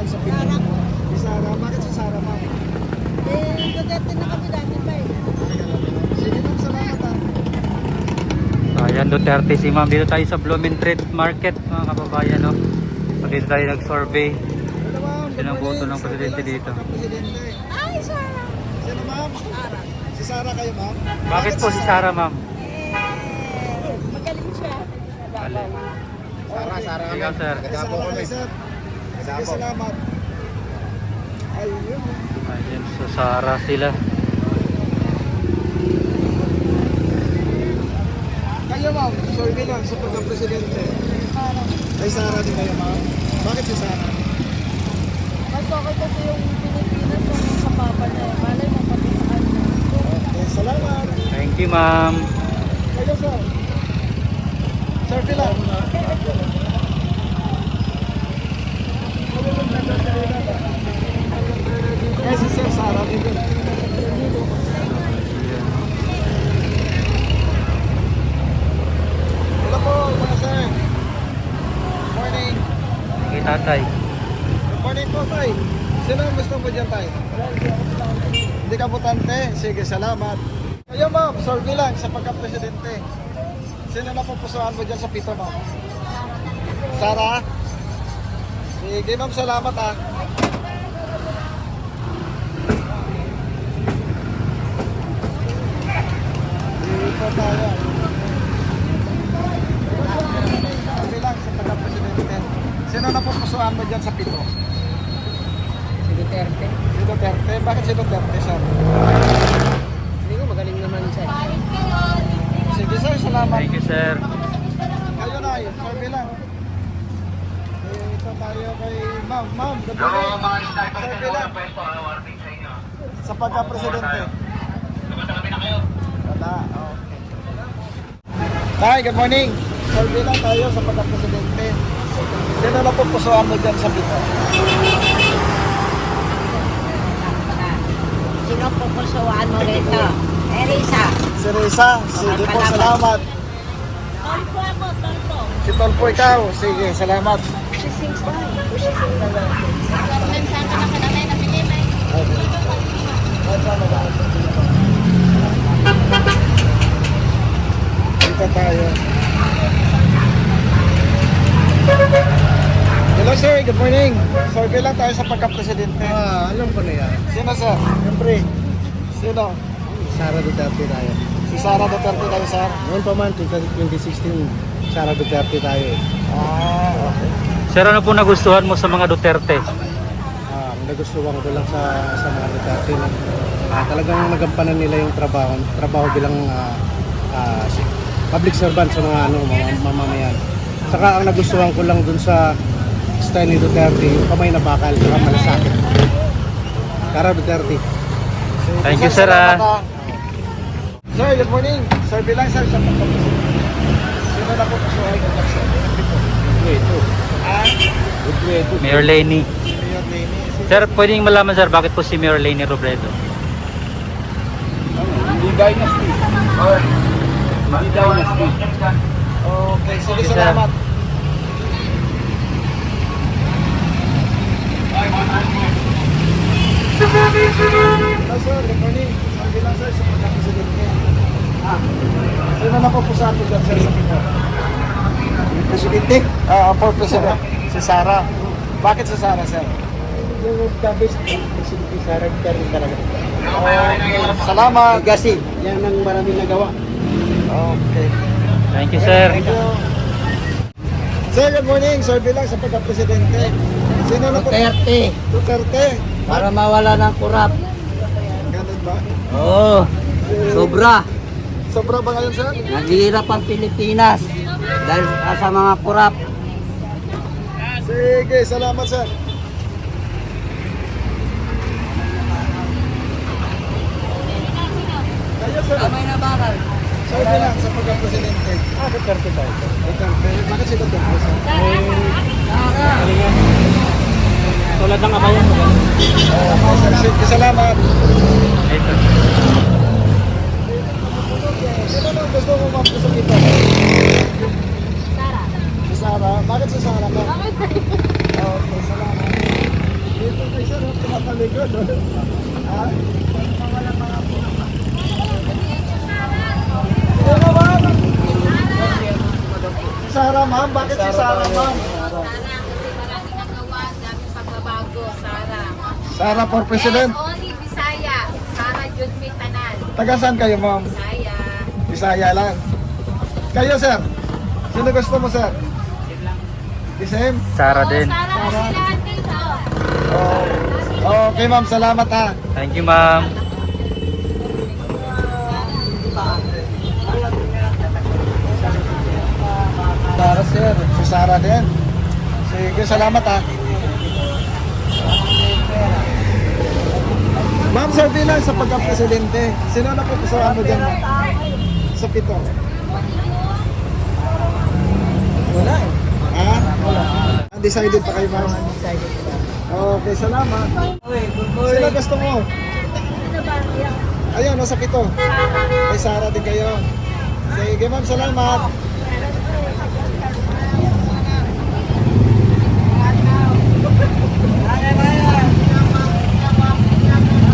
dyan sa Pinoy. Si Sara. Bakit si Sara, ma'am? Duterte na kami dati pa eh. Sige, ma'am. Salamat ah. Ayan, Duterte si ma'am. Dito tayo sa Blumentritt Market, mga kababayan, no? So, dito tayo nag-survey. Hello, ma'am. Sino ang boto ng presidente dito? Presidente. Ay, Sarah! Sino, ma'am? Sarah. Si Sara kayo, ma'am? Bakit po si Sara, ma'am? Magaling siya. Sara. Ikaw, sir. Nagdapo kami. Sige, salamat. Ayun. Ayan, so Sara sila. Kayo, ma'am. Sorry lang sa pagka-presidente. Kay Sara din kayo, ma'am. Bakit si Sara? Mas okay kasi yung Pilipinas yung sa papa niya. Malay mo pati sa kanya. Okay, salamat. Thank you, ma'am. Kayo, sir. Sir, lang. Eh, si Sir Sara din. Hello po, mga sir. Morning. Sige, tatay. Good morning po, tay. Sino ang gusto mo dyan, tay? Hindi ka butante? Sige, salamat. Kayo, ma'am, sorry lang sa pagka-presidente. Sino na pupusuan mo dyan sa pito, ma'am? Sara? Sige, ma'am, salamat ah. Dito tayo. Sorry lang sa pagka-presidente. Sino na pupusuan mo dyan sa pito? Si Duterte. Si Duterte? Bakit si Duterte, sir? Hindi ko magaling naman siya. Sige, sir, salamat. Thank you, sir. Ayun na, survey lang. Ito tayo kay ma'am. Ma'am, good morning. Survey lang. Sa pagka-presidente. Wala, okay. Tay, good morning. Survey lang tayo sa pagka-presidente. Sino na pupusuan mo dyan sa pito? Sino pupusuan mo rito? Erisa. Si Risa. Sige po, salamat. Tolpo ako, Tolpo. Si Tolpo ikaw. Sige, salamat. She sings by. She sings by. Saan ka na kananay na Pilipay? Dito tayo. Hello sir, good morning. Survey lang tayo sa pagka-presidente. Alam ko na yan. Sino sir? Siyempre, Sino? Sara Duterte tayo. Si Sara Duterte tayo sir. Noon pa man, 2016, Sara Duterte tayo eh. Okay. Sir, ano po nagustuhan mo sa mga Duterte? Nagustuhan ko lang sa mga Duterte na talagang nagampanan nila yung trabaho bilang public servant sa mga mga mamamayan. Saka ang nagustuhan ko lang dun sa style ni Duterte, yung kamay na bakal, saka malasakit. Sara Duterte. Thank you, sir, salamat, ah. Sir, good morning. Survey lang sir sa pagka-presidente. Sino na po pusuhan ng sir? Ito. Ah, Ito. Mayor Lenny. Mayor Lenny. Sir, pwedeng malaman, sir, bakit po si Mayor Lenny Robredo? Hindi dynasty. Hindi dynasty. Okay, sige, Yes, sir. salamat. Hello sir, good morning. Sabi lang sir sa pagka-presidente. Sino na po pusahan mo dyan sir sa pito? Presidente. For president, si Sara. Bakit si Sara sir? Yung kabis, Presidente Sara Duterte talaga. Okay, salamat. Kasi, yan ang maraming nagawa. Okay. Thank you, sir. Thank you. Sir, good morning. Survey lang sa pagka-presidente. Sino na po? Duterte. Duterte. Para mawala ng kurap. Ganun ba? Oo. Sobra. Sobra ba ngayon sir? Naghihirap ang Pilipinas dahil sa mga kurap. Sige, salamat sir. Kayo sir. Kamay na bakal. Survey lang sa pagka-presidente. Duterte tayo. Duterte. Bakit si Duterte sir? Tulad ng amayan mo. Sige, salamat. Ito. Sino na gusto mo mapusok ito? Sarah. Si Sara. Bakit si Sara? Ma'am? Bakit? Okay, salamat. likod. Ha? Ano ma'am? Sara ma'am? Bakit si Sara ma'am? Sara, kasi maraming nagawa, daming pagbabago. Sara. Sara for president. Yes, only Bisaya. Sara Judmi Tanan. Taga saan kayo ma'am? Bisaya. Bisaya lang. Kayo sir? Sino gusto mo sir? The same? Sara din. Sara kasi lahat dito. Oh, okay ma'am, salamat ha. Thank you ma'am. Sara sir. Si Sara din. Sige, salamat ha. Ma'am, sir, bilang sa pagka-presidente, sino na po pusuan mo dyan ma'am? Sa pito? Wala eh. Ha? Wala. Undecided pa kayo ma'am? Undecided pa. Okay, salamat. Sino gusto mo? Ayun, nasa pito. Kay Sara din kayo. Sige ma'am, salamat.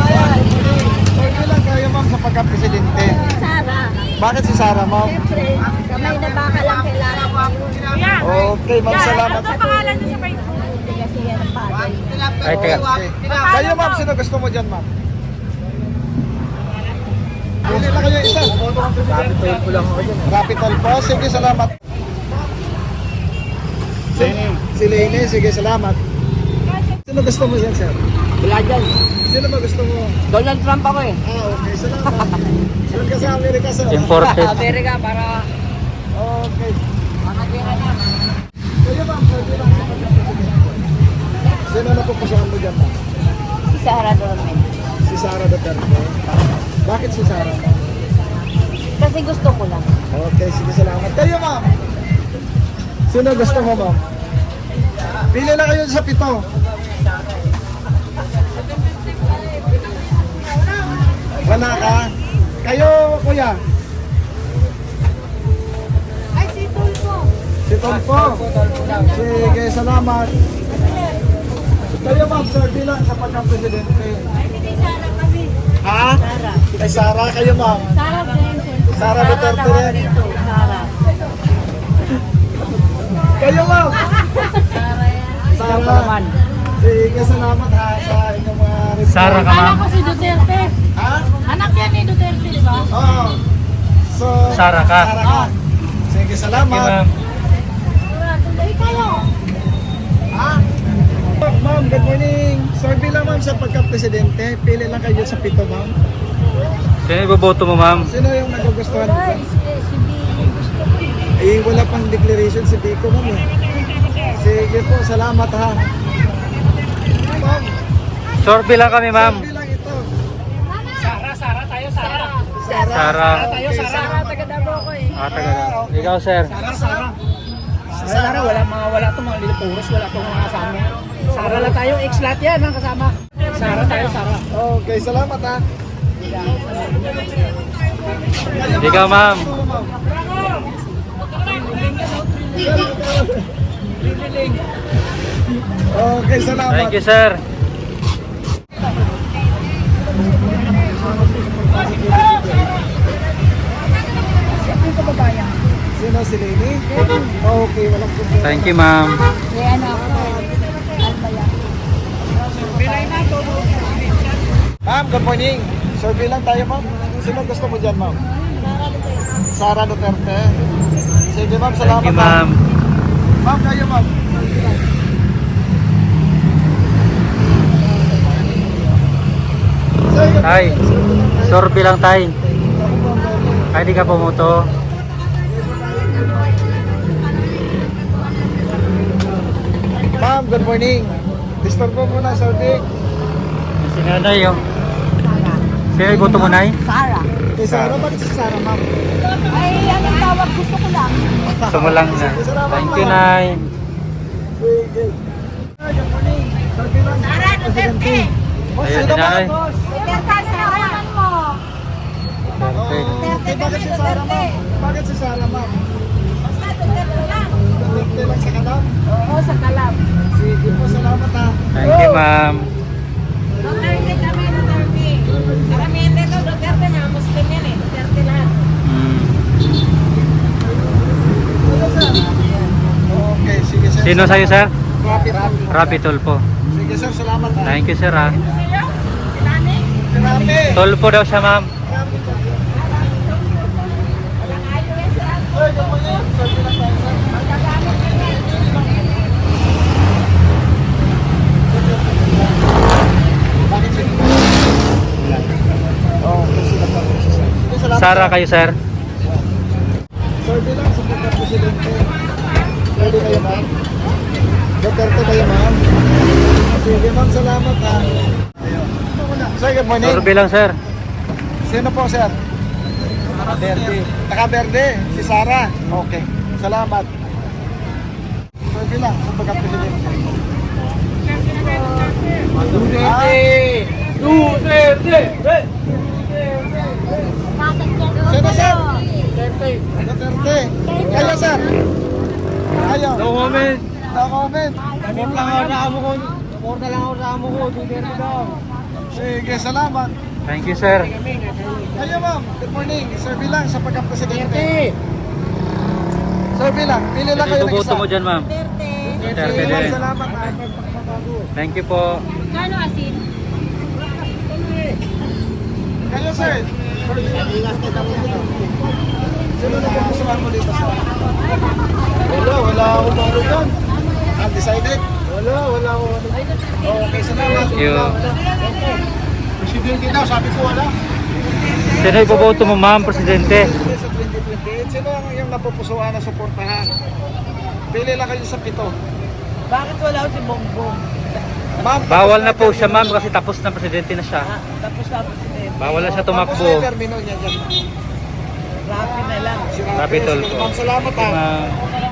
Okay lang kayo ma'am sa pagka-presidente. Sara. Bakit si Sara ma'am? Siyempre, kamay na baka lang kailangan mo. Okay ma'am, salamat. pangalan niyo sa Facebook? Hindi kasi yan ang padre. Ay, teka. Okay. Kayo ma'am, sino gusto mo dyan ma'am? Pili lang kayo isa. Rapitol po lang ako dyan. Rapitol po, sige salamat. Si Lene, sige salamat. Sino gusto mo dyan sir? Wala dyan. Sino ba gusto mo? Donald Trump ako eh. Okay, salamat. Saan ka sa Amerika sir? Imported. Amerika para Okay. matagyan na. Kayo ma'am, pwede lang sa pagka-presidente. Sino na pupusuan mo dyan ma'am? Si Sara Dormen. Si Sara Duterte. Bakit si Sara? Kasi gusto ko lang. Okay, sige salamat. Kayo ma'am. Sino gusto mo ma'am? Pili na kayo sa pito. Wala ka? Kayo kuya? Ay, si Tulfo. Si Tolpo. Sige, salamat. Kayo ma'am, sir, bilang sa pagka-presidente. Ay, hindi Sara kasi. Ha? Kay Sara, kayo ma'am. Sara din. Sara Duterte rin. Sara. Kayo ma'am. Sara yan. Sara. Sige, salamat ha sa inyong mga reply. Sara ka ma'am. ko si Duterte. Ha? Anak yan ni Duterte, di ba? Oo. So, Sara ka. Sara ka. Sige, Thank you salamat. ma'am. Tuloy kayo. Ha? Ma'am, good morning. Sir, bilang ma'am sa pagka-presidente, pili lang kayo sa pito ma'am. Sino iboboto mo ma'am? Sino yung nagugustuhan mo? Guys, si Bill gusto ko. Eh, wala pang declaration si Pico ma'am eh. Sige po, salamat ha. Ma'am, Sorbe lang kami ma'am. bilang ito. Sara. Sara. Sara. Okay, Sara, taga Davao ko eh. Taga na. Ikaw sir. Si Sara. Wala itong mga lilupuros, wala itong mga kasama. Sara lang tayo, ex-lat yan ang kasama. Sara tayo, Sara. Okay, salamat ha. Ikaw ma'am. Okay, salamat. Thank you sir. Sino si Lenny? Okay, walang problema. Thank you ma'am. May ano ako. Albaya. Ma'am, good morning. Survey lang tayo ma'am. Sino gusto mo dyan ma'am? Sara Duterte. Sige ma'am, salamat. Thank you ma'am. Ma'am, kayo ma'am. Sige, Tay, sorbe lang tay. Ano po ang meron? Ay di ka pumoto. Ma'am, good morning. Disturb mo muna, survey. Si nanay yung. Sino iboto mo nay? Sara. Kay Sara, bakit si Sara ma'am? Ay, anong tawag gusto ko lang. Gusto mo lang na. Thank you nay. Sige. Good morning. Survey lang. Sara Duterte. Boss, Ayun, sino nanay. ma'am? Duterte, Sara. mo. Perfect. Okay, bakit si Sara ma'am? Bakit si Sara ma'am? Basta Duterte lang. Duterte lang sa kanam. Oo, sa kalam. Sige po, salamat ha. Thank you ma'am. Sino sa'yo, sir? Rapi. Rapi Tulpo. Sige sir, salamat ha. Thank you, sir, ha. Rapi. Tulpo daw siya, ma'am. Ay, ganyan. Survey lang tayo sir. Bakit sir? Oo, kasi nagpapos sir. Sige, salamat. Sara kayo, sir. Survey lang sa pagka-presidente. Pwede kayo ma'am? Duterte kayo ma'am? Sige ma'am, salamat ha. Sir, good morning. Survey lang, sir. Sino po sir? Verde. Taka-Verde, si Sara. Okay, salamat. Survey lang sa pagka-presidente. Sino sir? Duterte. Kayo sir? Kayo? No comment. No comment. Support lang ako sa amo ko. Support lang ako sa amo ko. Duterte daw. Sige, salamat. Thank you, sir. Kayo ma'am, good morning. Survey lang sa pagka-presidente. Survey lang, pili lang kayo ng Iboboto isa. mo dyan, ma'am. Duterte Sige ma'am, din. salamat ha. Thank you po. Kano asin? Kayo sir. Sino na pupusuan mo dito sir? Wala akong ano dyan. Undecided? Wala akong ano. Okay, salamat. Thank you. Presidente daw, sabi ko wala. Sino iboboto mo, ma'am, presidente? Sa 2028, sino ang yung napupusuan na suportahan? Pili lang kayo sa 7. Bakit wala si Bongbong? Ma'am, Bawal na po siya, ma'am, kasi tapos na presidente na siya. Tapos na presidente. Bawal na siya Tapos na tumakbo. yung termino niya dyan. Rapi na lang. Si Rapi Tulfo. Ma'am, salamat ha. Ma'am.